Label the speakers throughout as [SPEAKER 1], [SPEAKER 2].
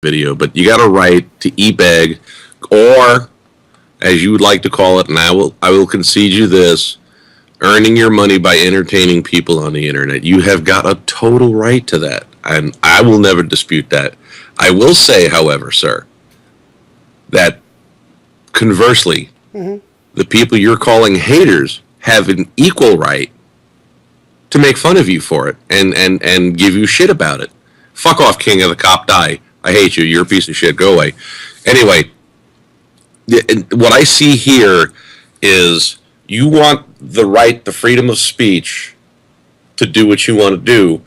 [SPEAKER 1] video, but you got a right to ebag, or as you would like to call it, and I will concede you this: earning your money by entertaining people on the internet. You have got a total right to that, and I will never dispute that. I will say, however, sir, that conversely, the people you're calling haters have an equal right to make fun of you for it and give you shit about it. Fuck off, King of the Cop, die. I hate you. You're a piece of shit. Go away. Anyway, what I see here is you want the right, the freedom of speech to do what you want to do,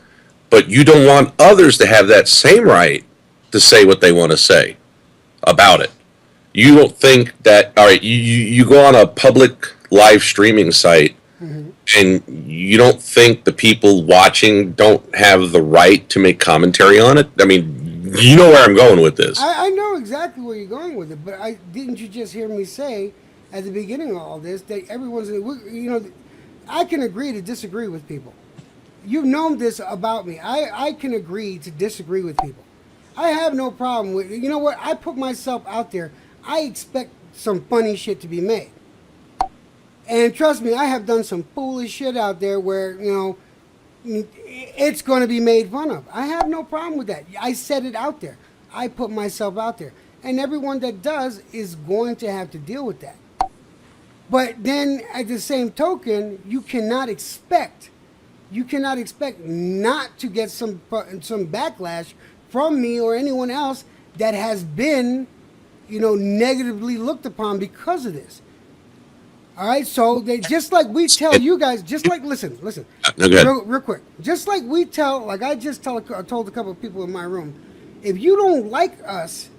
[SPEAKER 1] but you don't want others to have that same right to say what they want to say about it. You don't think that, all right, you go on a public live streaming site and you don't think the people watching don't have the right to make commentary on it? I mean, you know where I'm going with this.
[SPEAKER 2] I know exactly where you're going with it, but didn't you just hear me say at the beginning of all this that I can agree to disagree with people. You've known this about me. I can agree to disagree with people. I have no problem with, you know what, I put myself out there. I expect some funny shit to be made. And trust me, I have done some foolish shit out there where, it's going to be made fun of. I have no problem with that. I said it out there. I put myself out there. And everyone that does is going to have to deal with that. But then at the same token, you cannot expect not to get some backlash from me or anyone else that has been, negatively looked upon because of this. All right, so they just like we tell you guys, just like listen,
[SPEAKER 1] No, go ahead.
[SPEAKER 2] real quick, just like we tell, like I told a couple of people in my room, if you don't like us,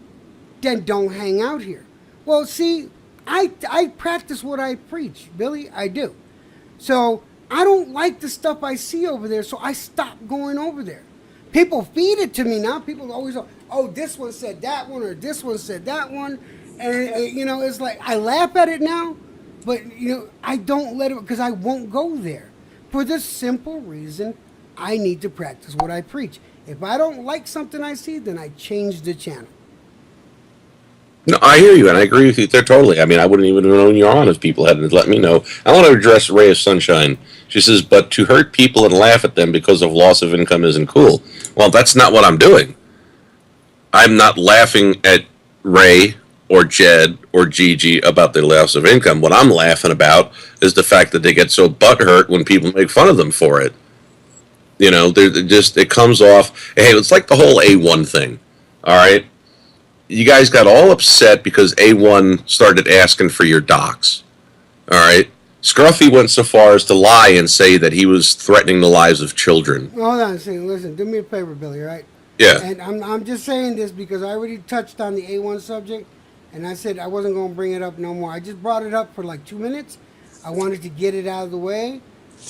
[SPEAKER 2] then don't hang out here. Well, see, I practice what I preach, Billy, I do. So I don't like the stuff I see over there, so I stop going over there. People feed it to me now. People always, oh, this one said that one, or this one said that one, and it's like I laugh at it now. But, I don't let it, because I won't go there. For the simple reason, I need to practice what I preach. If I don't like something I see, then I change the channel.
[SPEAKER 1] No, I hear you, and I agree with you there totally. I mean, I wouldn't even have known you're on if people hadn't let me know. I want to address Ray of Sunshine. She says, but to hurt people and laugh at them because of loss of income isn't cool. Well, that's not what I'm doing. I'm not laughing at Ray or Jed or Gigi about their loss of income. What I'm laughing about is the fact that they get so butthurt when people make fun of them for it. It comes off, hey, it's like the whole A1 thing, all right? You guys got all upset because A1 started asking for your docs, all right? Scruffy went so far as to lie and say that he was threatening the lives of children.
[SPEAKER 2] Hold on a second, listen, do me a favor, Billy, all right?
[SPEAKER 1] Yeah.
[SPEAKER 2] And I'm just saying this because I already touched on the A1 subject. And I said I wasn't going to bring it up no more. I just brought it up for like 2 minutes. I wanted to get it out of the way.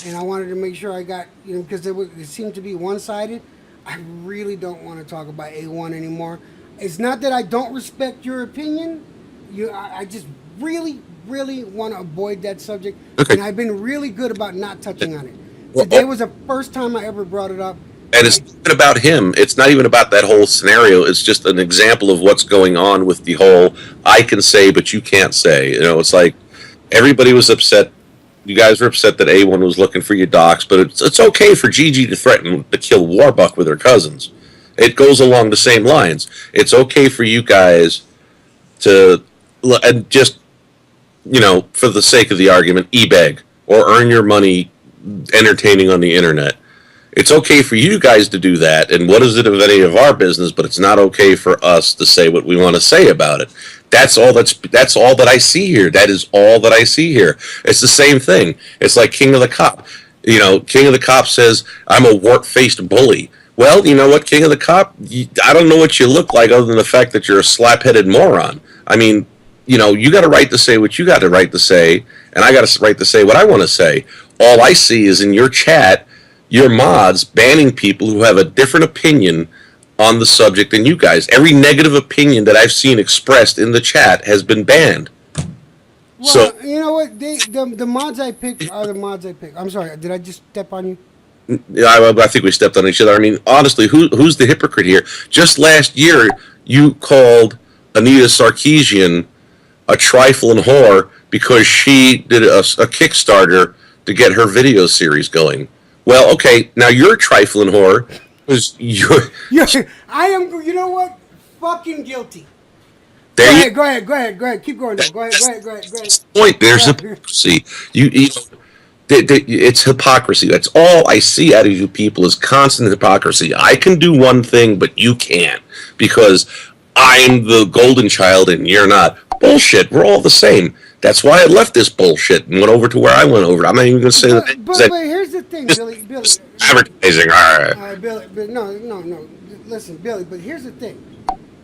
[SPEAKER 2] And I wanted to make sure I got, because it seemed to be one-sided. I really don't want to talk about A1 anymore. It's not that I don't respect your opinion. I just really, really want to avoid that subject.
[SPEAKER 1] Okay.
[SPEAKER 2] And I've been really good about not touching on it.
[SPEAKER 1] Well,
[SPEAKER 2] Today was the first time I ever brought it up.
[SPEAKER 1] And it's not about him. It's not even about that whole scenario. It's just an example of what's going on with the whole I can say, but you can't say. It's like everybody was upset. You guys were upset that A1 was looking for your docs, but it's okay for Gigi to threaten to kill Warbuck with her cousins. It goes along the same lines. It's okay for you guys to, and just, for the sake of the argument, ebag or earn your money entertaining on the internet. It's okay for you guys to do that, and what is it of any of our business? But it's not okay for us to say what we want to say about it. That's all that I see here. That is all that I see here. It's the same thing. It's like King of the Cop. King of the Cop says, I'm a wart-faced bully. Well, you know what, King of the Cop? I don't know what you look like other than the fact that you're a slap-headed moron. I mean, you got a right to say what you got a right to say, and I got a right to say what I want to say. All I see is in your chat, your mods banning people who have a different opinion on the subject than you guys. Every negative opinion that I've seen expressed in the chat has been banned.
[SPEAKER 2] Well,
[SPEAKER 1] so
[SPEAKER 2] you know what? The mods I picked are the mods I picked. I'm sorry, did I just step on you?
[SPEAKER 1] Yeah, I think we stepped on each other. I mean, honestly, who's the hypocrite here? Just last year, you called Anita Sarkeesian a trifling whore because she did a Kickstarter to get her video series going. Well, okay, now you're a trifling whore because you're
[SPEAKER 2] Yeah, I am. You know what? Fucking guilty. Go
[SPEAKER 1] there. You
[SPEAKER 2] ahead. Go ahead. Go ahead. Go ahead. Keep going though. Go ahead. Go ahead. Go ahead. Go ahead.
[SPEAKER 1] that's the point. There's
[SPEAKER 2] Uh,
[SPEAKER 1] hypocrisy. You it's hypocrisy. That's all I see out of you people is constant hypocrisy. I can do one thing, but you can't because I'm the golden child and you're not. Bullshit. We're all the same. That's why I left this bullshit and went over to where I went over. I'm not even going to say
[SPEAKER 2] but here's the thing, Billy.
[SPEAKER 1] advertising.
[SPEAKER 2] Billy, but no. Listen, Billy. But here's the thing.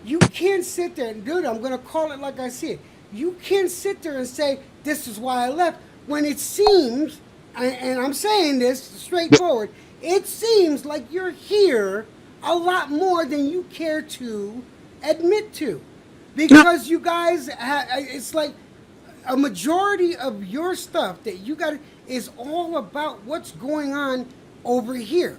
[SPEAKER 2] You can't sit there and dude. I'm gonna call it like I see it. You can't sit there and say this is why I left when it seems, and I'm saying this straightforward. It seems like you're here a lot more than you care to admit to,
[SPEAKER 1] No,
[SPEAKER 2] because you guys. It's like a majority of your stuff that you got is all about what's going on over here.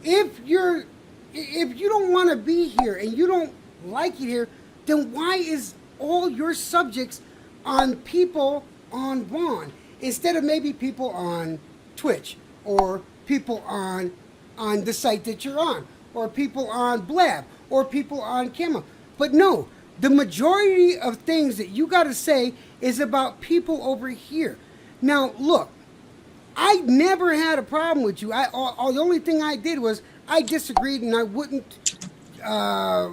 [SPEAKER 2] If you're if you don't want to be here and you don't like it here, then why is all your subjects on people on Vaughn instead of maybe people on Twitch or people on the site that you're on or people on Blab or people on camera? But no, the majority of things that you got to say is about people over here. Now, look, I never had a problem with you. The only thing I did was I disagreed, and I wouldn't. Uh,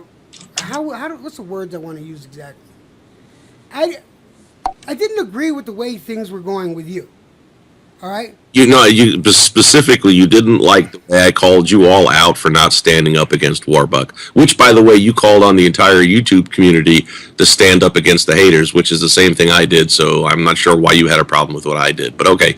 [SPEAKER 2] what's the words I want to use exactly? I I didn't agree with the way things were going with you. All right.
[SPEAKER 1] you specifically you didn't like the way I called you all out for not standing up against Warbuck, which by the way you called on the entire YouTube community to stand up against the haters, which is the same thing I did. So I'm not sure why you had a problem with what I did, but okay.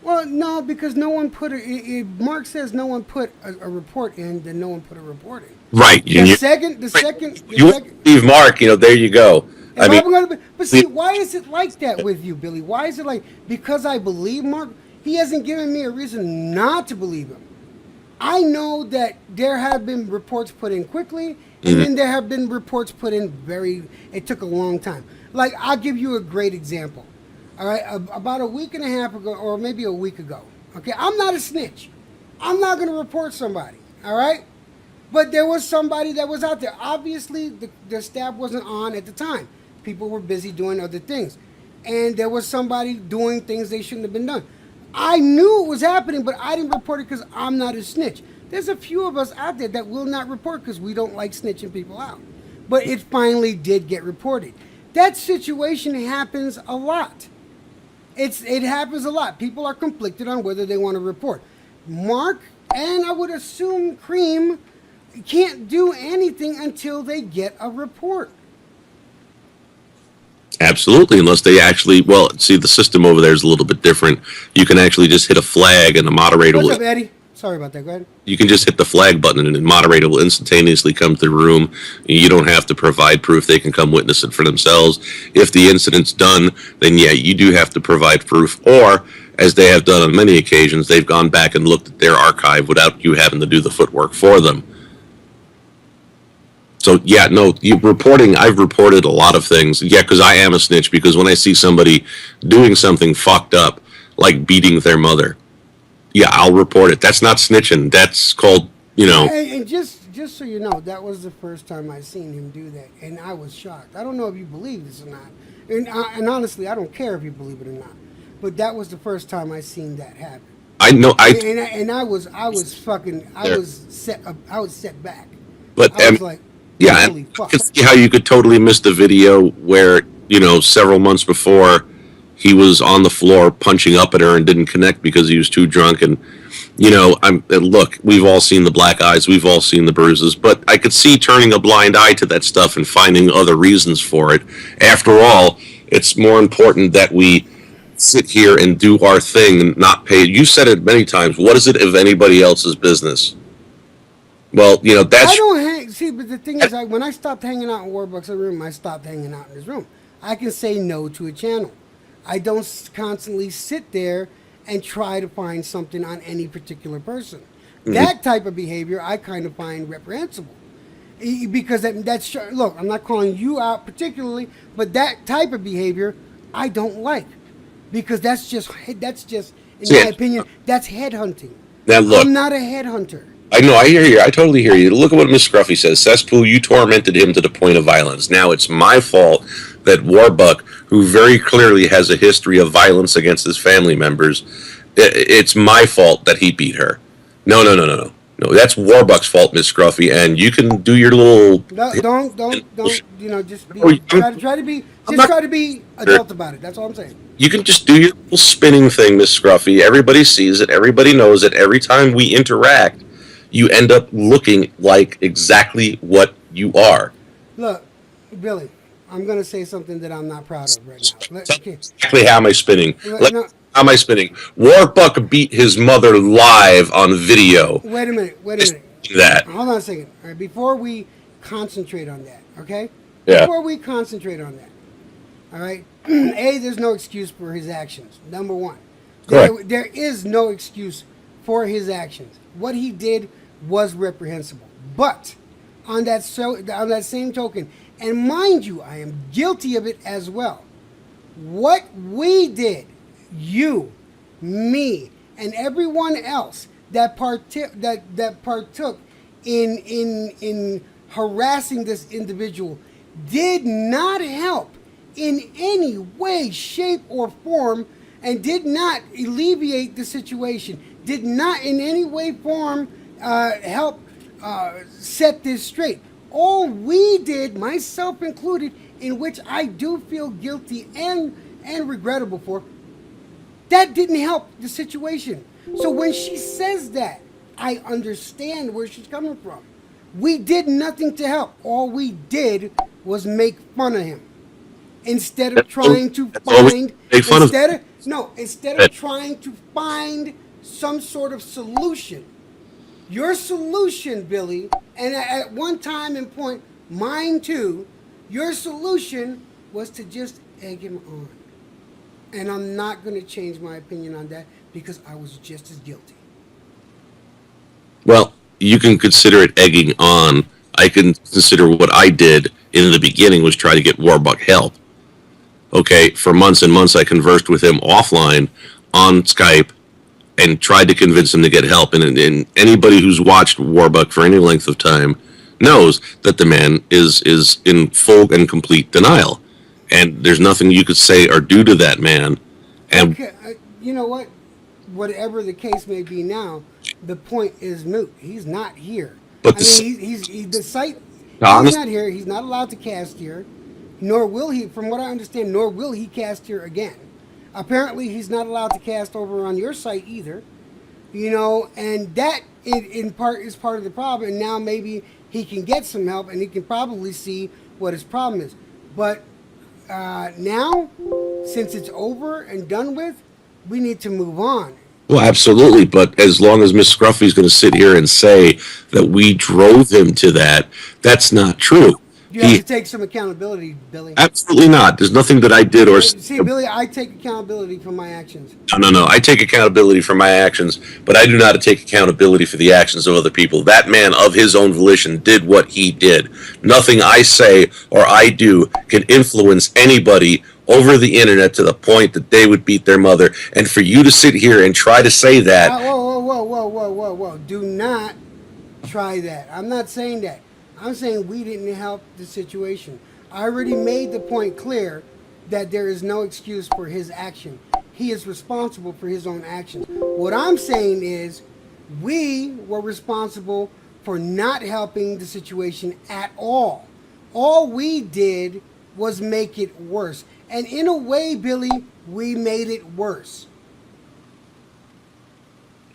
[SPEAKER 2] Well, no, because no one put if Mark says no one put a report in, then no one put a report in.
[SPEAKER 1] Right.
[SPEAKER 2] The second, the
[SPEAKER 1] Right.
[SPEAKER 2] second, the
[SPEAKER 1] You
[SPEAKER 2] second.
[SPEAKER 1] leave Mark, there you go. I
[SPEAKER 2] If
[SPEAKER 1] mean,
[SPEAKER 2] I'm gonna be, but see, why is it like that with you, Billy? Why is it like because I believe Mark? He hasn't given me a reason not to believe him. I know that there have been reports put in quickly, and then there have been reports put in very. It took a long time. Like I'll give you a great example. All right, about a week and a half ago, or maybe a week ago. Okay, I'm not a snitch. I'm not going to report somebody. All right, but there was somebody that was out there. Obviously, the staff wasn't on at the time. People were busy doing other things, and there was somebody doing things they shouldn't have been done. I knew it was happening, but I didn't report it because I'm not a snitch. There's a few of us out there that will not report because we don't like snitching people out. But it finally did get reported. That situation happens a lot. It happens a lot. People are conflicted on whether they want to report. Mark and I would assume Cream can't do anything until they get a report.
[SPEAKER 1] absolutely, unless they actually, well, see, the system over there is a little bit different. You can actually just hit a flag and the moderator
[SPEAKER 2] What's
[SPEAKER 1] will,
[SPEAKER 2] up, Eddie? Sorry about that. Go ahead.
[SPEAKER 1] you can just hit the flag button and the moderator will instantaneously come to the room. You don't have to provide proof. They can come witness it for themselves. If the incident's done, then yeah, you do have to provide proof. Or, as they have done on many occasions, they've gone back and looked at their archive without you having to do the footwork for them. So yeah, no, you reporting. I've reported a lot of things. Yeah, because I am a snitch. Because when I see somebody doing something fucked up, like beating their mother, yeah, I'll report it. That's not snitching. That's called,
[SPEAKER 2] And just so you know, that was the first time I seen him do that, and I was shocked. I don't know if you believe this or not, and honestly, I don't care if you believe it or not. But that was the first time I seen that happen,
[SPEAKER 1] I know.
[SPEAKER 2] and I was fucking I was set back.
[SPEAKER 1] But
[SPEAKER 2] I was like,
[SPEAKER 1] yeah, and
[SPEAKER 2] holy
[SPEAKER 1] I
[SPEAKER 2] fuck.
[SPEAKER 1] can see how you could totally miss the video where several months before he was on the floor punching up at her and didn't connect because he was too drunk. And look, we've all seen the black eyes, we've all seen the bruises, but I could see turning a blind eye to that stuff and finding other reasons for it. After all, it's more important that we sit here and do our thing and not pay. You said it many times. What is it if anybody else's business? Well,
[SPEAKER 2] I
[SPEAKER 1] that's
[SPEAKER 2] don't hang. See, but the thing is, when I stopped hanging out in Warbucks' room, I stopped hanging out in his room. I can say no to a channel. I don't constantly sit there and try to find something on any particular person. That type of behavior I kind of find reprehensible. Because that's look. I'm not calling you out particularly, but that type of behavior I don't like, because that's just in
[SPEAKER 1] See,
[SPEAKER 2] my opinion that's headhunting.
[SPEAKER 1] now look,
[SPEAKER 2] I'm not a headhunter.
[SPEAKER 1] I know, I hear you. I totally hear you. Look at what Miss Scruffy says. Cesspool, you tormented him to the point of violence. Now it's my fault that Warbuck, who very clearly has a history of violence against his family members, it's my fault that he beat her. No, no, no, no, no. No, that's Warbuck's fault, Miss Scruffy, and you can do your little.
[SPEAKER 2] No, don't. Just
[SPEAKER 1] Oh, I'm
[SPEAKER 2] just
[SPEAKER 1] not.
[SPEAKER 2] try to be adult about it. That's all I'm saying.
[SPEAKER 1] You can just do your little spinning thing, Miss Scruffy. Everybody sees it. Everybody knows it. Every time we interact, you end up looking like exactly what you are.
[SPEAKER 2] Look, Billy, I'm gonna say something that I'm not proud of right now. Okay,
[SPEAKER 1] Exactly how am I spinning?
[SPEAKER 2] no,
[SPEAKER 1] How am I spinning? Warbuck beat his mother live on video.
[SPEAKER 2] wait a minute, wait a
[SPEAKER 1] Just
[SPEAKER 2] minute.
[SPEAKER 1] that.
[SPEAKER 2] Hold on a second. All right, before we concentrate on that, okay?
[SPEAKER 1] Yeah.
[SPEAKER 2] Before we concentrate on that, all right? A, there's no excuse for his actions. Number one,
[SPEAKER 1] Correct.
[SPEAKER 2] there is no excuse for his actions. What he did was reprehensible. But on that same token, and mind you, I am guilty of it as well. What we did, you, me, and everyone else that partook in harassing this individual did not help in any way, shape, or form, and did not alleviate the situation. Did not in any way, form, help set this straight. All we did, myself included, in which I do feel guilty and regrettable for, that didn't help the situation. So when she says that, I understand where she's coming from. We did nothing to help. All we did was make fun of him. Instead of trying to find instead of trying to find some sort of solution. Your solution, Billy, and at one time and point, mine too, your solution was to just egg him on. And I'm not going to change my opinion on that because I was just as guilty.
[SPEAKER 1] Well, you can consider it egging on. I can consider what I did in the beginning was try to get Warbuck help. Okay, for months and months I conversed with him offline on Skype and tried to convince him to get help. And anybody who's watched Warbuck for any length of time knows that the man is in full and complete denial. And there's nothing you could say or do to that man. And
[SPEAKER 2] Okay, you know what? Whatever the case may be now, the point is moot. He's not here.
[SPEAKER 1] but
[SPEAKER 2] I mean, the site. He's
[SPEAKER 1] honest,
[SPEAKER 2] not here. He's not allowed to cast here, nor will he. From what I understand, nor will he cast here again. Apparently, he's not allowed to cast over on your site either. And that in part is part of the problem. And now maybe he can get some help, and he can probably see what his problem is. But now, since it's over and done with, we need to move on.
[SPEAKER 1] well, absolutely. But as long as Miss Scruffy's going to sit here and say that we drove him to that, that's not true.
[SPEAKER 2] You have to take some accountability, Billy.
[SPEAKER 1] Absolutely not. There's nothing that I did or
[SPEAKER 2] See, Billy, I take accountability for my actions.
[SPEAKER 1] no. I take accountability for my actions, but I do not take accountability for the actions of other people. That man, of his own volition, did what he did. Nothing I say or I do can influence anybody over the internet to the point that they would beat their mother. And for you to sit here and try to say that,
[SPEAKER 2] Whoa. Do not try that. I'm not saying that. I'm saying we didn't help the situation. I already made the point clear that there is no excuse for his action. He is responsible for his own actions. What I'm saying is we were responsible for not helping the situation at all. All we did was make it worse. And in a way, Billy, we made it worse.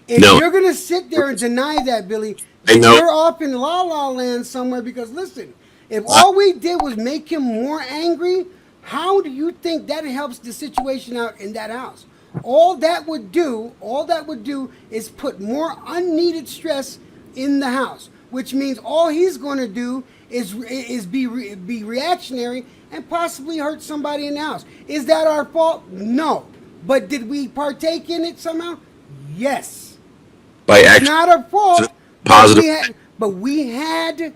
[SPEAKER 2] If
[SPEAKER 1] No.
[SPEAKER 2] you're going to sit there and deny that, Billy,
[SPEAKER 1] I know.
[SPEAKER 2] you're off in la la land somewhere, because listen, if all we did was make him more angry, how do you think that helps the situation out in that house? All that would do is put more unneeded stress in the house, which means all he's going to do is be reactionary and possibly hurt somebody in the house. Is that our fault? No. But did we partake in it somehow? Yes.
[SPEAKER 1] by
[SPEAKER 2] It's
[SPEAKER 1] action,
[SPEAKER 2] not our fault.
[SPEAKER 1] positive.
[SPEAKER 2] But we had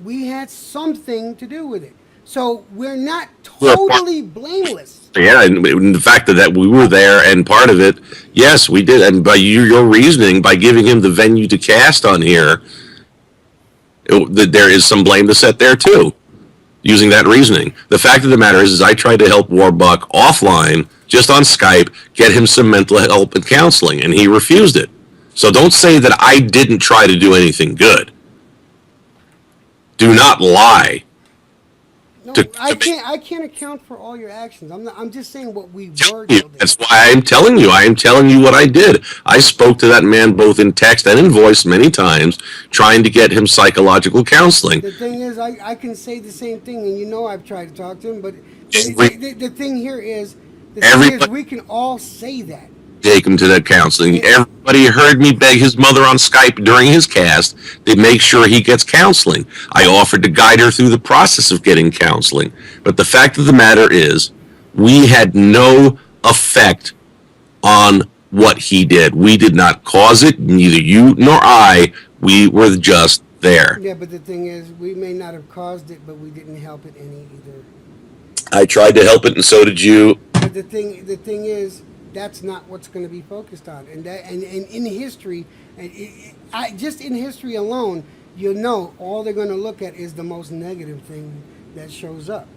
[SPEAKER 2] We had something to do with it. So we're not
[SPEAKER 1] We're a part.
[SPEAKER 2] totally blameless.
[SPEAKER 1] Yeah, and the fact that we were there and part of it, yes, we did. And by your reasoning, by giving him the venue to cast on here, there is some blame to set there too. Using that reasoning, the fact of the matter is I tried to help Warbuck offline, just on Skype, get him some mental help and counseling, and he refused it. So don't say that I didn't try to do anything good. Do not lie
[SPEAKER 2] No,
[SPEAKER 1] to make
[SPEAKER 2] I can't account for all your actions. I'm just saying what we were
[SPEAKER 1] you.
[SPEAKER 2] guilty
[SPEAKER 1] That's
[SPEAKER 2] of.
[SPEAKER 1] why I'm telling you. I am telling you what I did. I spoke to that man both in text and in voice many times, trying to get him psychological counseling.
[SPEAKER 2] The thing is, I can say the same thing, and you know I've tried to talk to him. But
[SPEAKER 1] Every,
[SPEAKER 2] the thing here is,
[SPEAKER 1] everybody
[SPEAKER 2] we can all say that.
[SPEAKER 1] take him to that counseling.
[SPEAKER 2] It,
[SPEAKER 1] Everybody heard me beg his mother on Skype during his cast to make sure he gets counseling. I offered to guide her through the process of getting counseling. But the fact of the matter is, we had no effect on what he did. We did not cause it, neither you nor I. We were just there.
[SPEAKER 2] yeah, but the thing is, we may not have caused it, but we didn't help it any either.
[SPEAKER 1] I tried to help it, and so did you.
[SPEAKER 2] But the thing is, that's not what's going to be focused on, and in history, just in history alone, you'll know all they're going to look at is the most negative thing that shows up.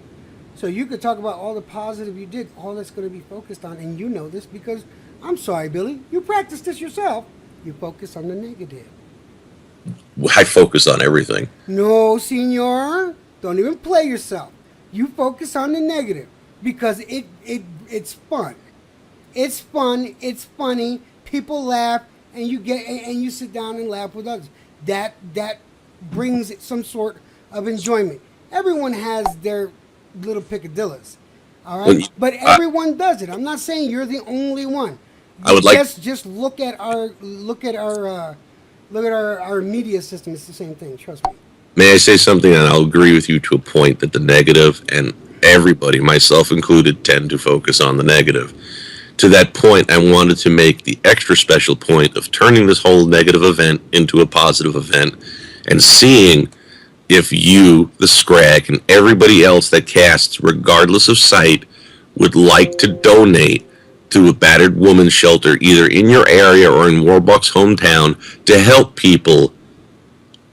[SPEAKER 2] So you could talk about all the positive you did, all that's going to be focused on, and you know this because I'm sorry, Billy, you practice this yourself. You focus on the negative.
[SPEAKER 1] I focus on everything.
[SPEAKER 2] No, senor, don't even play yourself. You focus on the negative because it's fun. It's fun. It's funny. People laugh, and you sit down and laugh with others. That brings some sort of enjoyment. Everyone has their little picadillas, all right. But
[SPEAKER 1] I,
[SPEAKER 2] everyone does it. I'm not saying you're the only one.
[SPEAKER 1] I would like.
[SPEAKER 2] Just look at our media system. It's the same thing. Trust me.
[SPEAKER 1] May I say something? And I'll agree with you to a point that the negative, and everybody, myself included, tend to focus on the negative. To that point, I wanted to make the extra special point of turning this whole negative event into a positive event and seeing if you, the Scrag, and everybody else that casts, regardless of site, would like to donate to a battered woman's shelter either in your area or in Warbuck's hometown to help people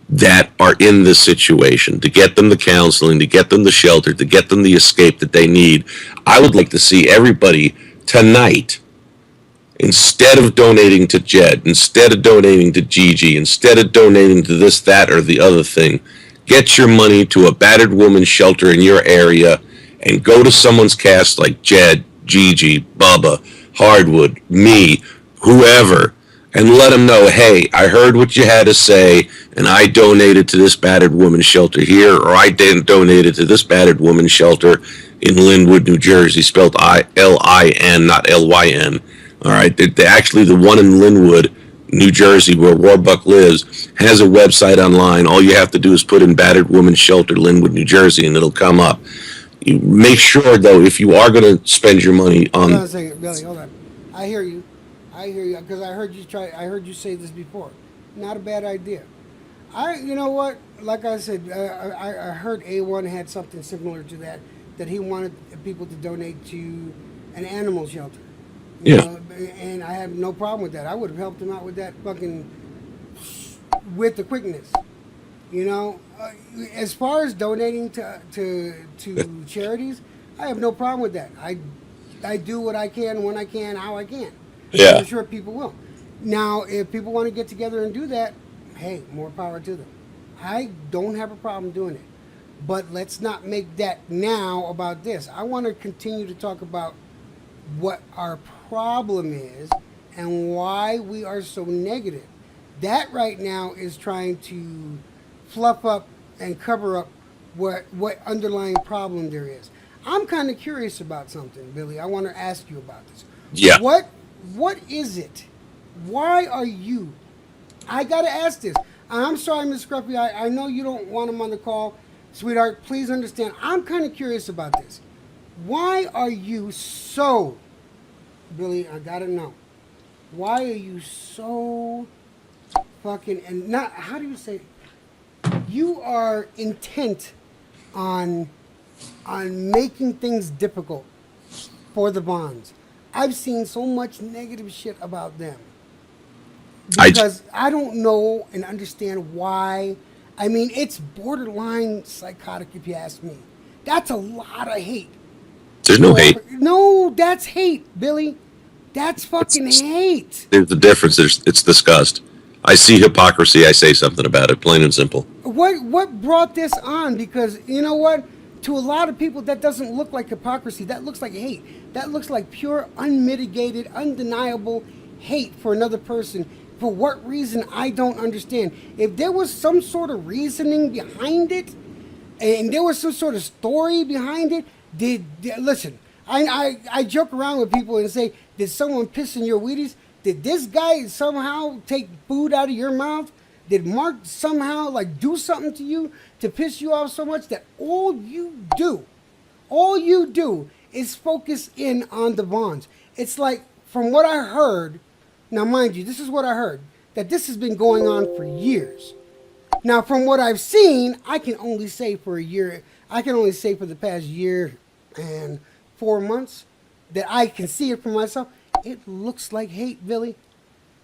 [SPEAKER 1] that are in this situation, to get them the counseling, to get them the shelter, to get them the escape that they need. I would like to see everybody tonight, instead of donating to Jed, instead of donating to Gigi, instead of donating to this, that, or the other thing, get your money to a battered woman's shelter in your area and go to someone's cast like Jed, Gigi, Bubba, Hardwood, me, whoever, and let them know, hey, I heard what you had to say, and I donated to this battered woman's shelter here, or I donated to this battered woman's shelter in Linwood, New Jersey, spelled Lin, not Lyn. All right, actually, the one in Linwood, New Jersey, where Warbuck lives, has a website online. All you have to do is put in battered woman's shelter, Linwood, New Jersey, and it'll come up. You make sure, though, if you are going to spend your money
[SPEAKER 2] Hold on a
[SPEAKER 1] on,
[SPEAKER 2] second, Billy. Hold on. I hear you. I hear you because I heard you try. I heard you say this before. Not a bad idea. You know what? Like I said, I heard A1 had something similar to that. That he wanted people to donate to an animal shelter. You
[SPEAKER 1] yeah,
[SPEAKER 2] know, and I have no problem with that. I would have helped him out with that fucking with the quickness. You know, as far as donating to charities, I have no problem with that. I do what I can when I can, how I can. And
[SPEAKER 1] yeah,
[SPEAKER 2] I'm sure people will. Now, if people want to get together and do that, hey, more power to them. I don't have a problem doing it. But let's not make that now about this. I want to continue to talk about what our problem is and why we are so negative. That right now is trying to fluff up and cover up what underlying problem there is. I'm kind of curious about something, Billy. I want to ask you about this.
[SPEAKER 1] yeah.
[SPEAKER 2] What is it? Why are you? I gotta ask this. I'm sorry, Miss Scruffy. I know you don't want him on the call, sweetheart. Please understand. I'm kind of curious about this. Why are you so, Billy? I gotta know. Why are you so fucking and not? How do you say? You are intent on making things difficult for the Bonds. I've seen so much negative shit about them
[SPEAKER 1] I
[SPEAKER 2] because I don't know and understand why. I mean, it's borderline psychotic if you ask me. That's a lot of hate.
[SPEAKER 1] there's no hate.
[SPEAKER 2] No, that's hate, Billy. That's fucking
[SPEAKER 1] It's,
[SPEAKER 2] hate.
[SPEAKER 1] there's the difference. It's disgust. I see hypocrisy. I say something about it, plain and simple.
[SPEAKER 2] What brought this on? Because you know what? To a lot of people, that doesn't look like hypocrisy. That looks like hate. That looks like pure, unmitigated, undeniable hate for another person. For what reason, I don't understand. If there was some sort of reasoning behind it, and there was some sort of story behind it, listen? I joke around with people and say, did someone piss in your Wheaties? Did this guy somehow take food out of your mouth? Did Mark somehow like do something to you to piss you off so much that all you do is focus in on the Bonds? It's like, from what I heard, now mind you, this is what I heard, that this has been going on for years. Now, from what I've seen, I can only say for a year, I can only say for the past year and 4 months that I can see it for myself. It looks like hate, Billy.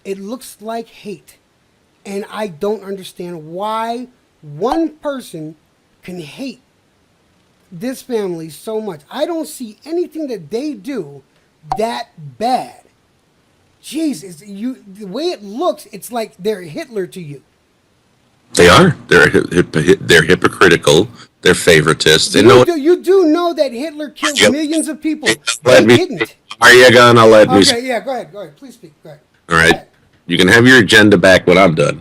[SPEAKER 2] It looks like hate. And I don't understand why one person can hate this family so much. I don't see anything that they do that bad. Jesus, the way it looks, it's like they're Hitler to you.
[SPEAKER 1] They are. They're hypocritical. They're favoritists. And
[SPEAKER 2] You do know that Hitler killed
[SPEAKER 1] yep.
[SPEAKER 2] millions of people.
[SPEAKER 1] Let
[SPEAKER 2] They
[SPEAKER 1] me.
[SPEAKER 2] didn't.
[SPEAKER 1] Are you gonna let me?
[SPEAKER 2] Okay, yeah, go ahead. Go ahead. Please speak. Go ahead.
[SPEAKER 1] All
[SPEAKER 2] Go
[SPEAKER 1] right.
[SPEAKER 2] ahead.
[SPEAKER 1] You can have your agenda back when I'm done.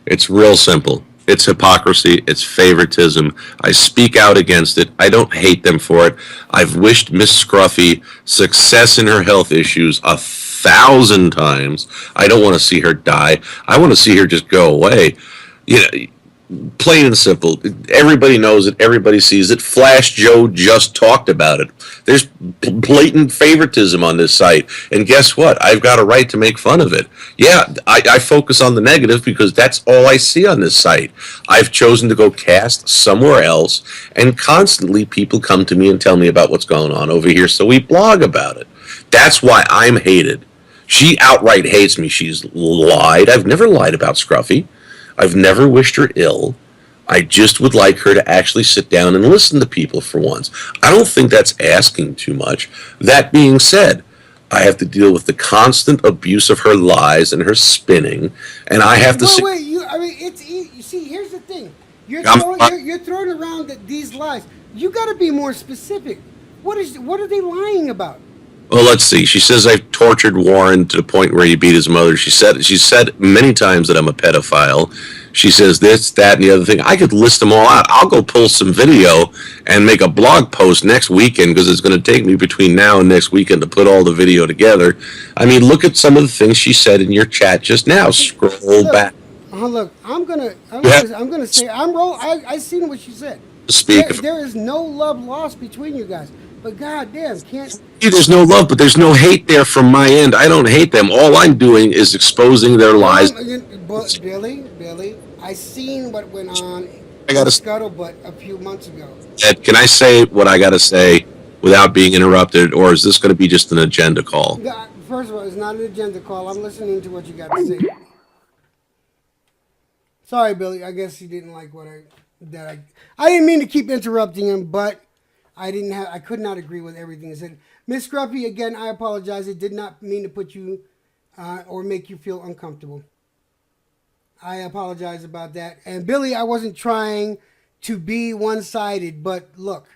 [SPEAKER 1] It's real simple. It's hypocrisy. It's favoritism. I speak out against it. I don't hate them for it. I've wished Miss Scruffy success in her health issues 1,000 times. I don't want to see her die. I want to see her just go away. You know, plain and simple. Everybody knows it. Everybody sees it. Flash Joe just talked about it. There's blatant favoritism on this site. And guess what? I've got a right to make fun of it. Yeah, I focus on the negative because that's all I see on this site. I've chosen to go cast somewhere else, and constantly people come to me and tell me about what's going on over here, so we blog about it. That's why I'm hated. She outright hates me. She's lied. I've never lied about Scruffy. I've never wished her ill. I just would like her to actually sit down and listen to people for once. I don't think that's asking too much. That being said, I have to deal with the constant abuse of her lies and her spinning, and I have to
[SPEAKER 2] Well,
[SPEAKER 1] see.
[SPEAKER 2] wait. I mean, it's easy. You see, here's the thing.
[SPEAKER 1] I'm,
[SPEAKER 2] You're throwing around these lies. You got to be more specific. What are they lying about?
[SPEAKER 1] well, let's see. She says I've tortured Warren to the point where he beat his mother. She said many times that I'm a pedophile. She says this, that, and the other thing. I could list them all out. I'll go pull some video and make a blog post next weekend because it's going to take me between now and next weekend to put all the video together. I mean, look at some of the things she said in your chat just now. Scroll
[SPEAKER 2] Look,
[SPEAKER 1] back.
[SPEAKER 2] look.
[SPEAKER 1] You have
[SPEAKER 2] I'm gonna say I'm roll. I seen what you said.
[SPEAKER 1] to speak.
[SPEAKER 2] There is no love lost between you guys. But goddamn, can't.
[SPEAKER 1] There's no love, but there's no hate there from my end. I don't hate them. All I'm doing is exposing their lies.
[SPEAKER 2] But Billy, I seen what went on
[SPEAKER 1] I
[SPEAKER 2] in
[SPEAKER 1] gotta.
[SPEAKER 2] Scuttlebutt a few months ago.
[SPEAKER 1] Ed, can I say what I got to say without being interrupted, or is this going to be just an agenda call?
[SPEAKER 2] First of all, it's not an agenda call. I'm listening to what you got to say. Sorry, Billy. I guess he didn't like what I didn't mean to keep interrupting him, but I could not agree with everything he said. Miss Scruffy, again, I apologize. It did not mean to put you or make you feel uncomfortable. I apologize about that. And Billy, I wasn't trying to be one-sided, but look,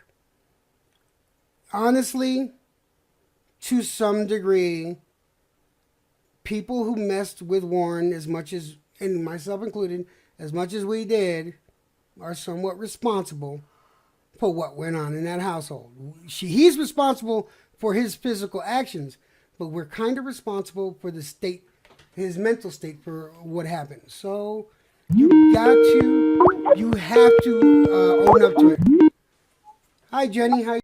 [SPEAKER 2] honestly, to some degree, people who messed with Warren as much as, and myself included, as much as we did, are somewhat responsible for what went on in that household. He's responsible for his physical actions, but we're kind of responsible for the state, his mental state, for what happened. So you have to own up to it. Hi, Jenny. How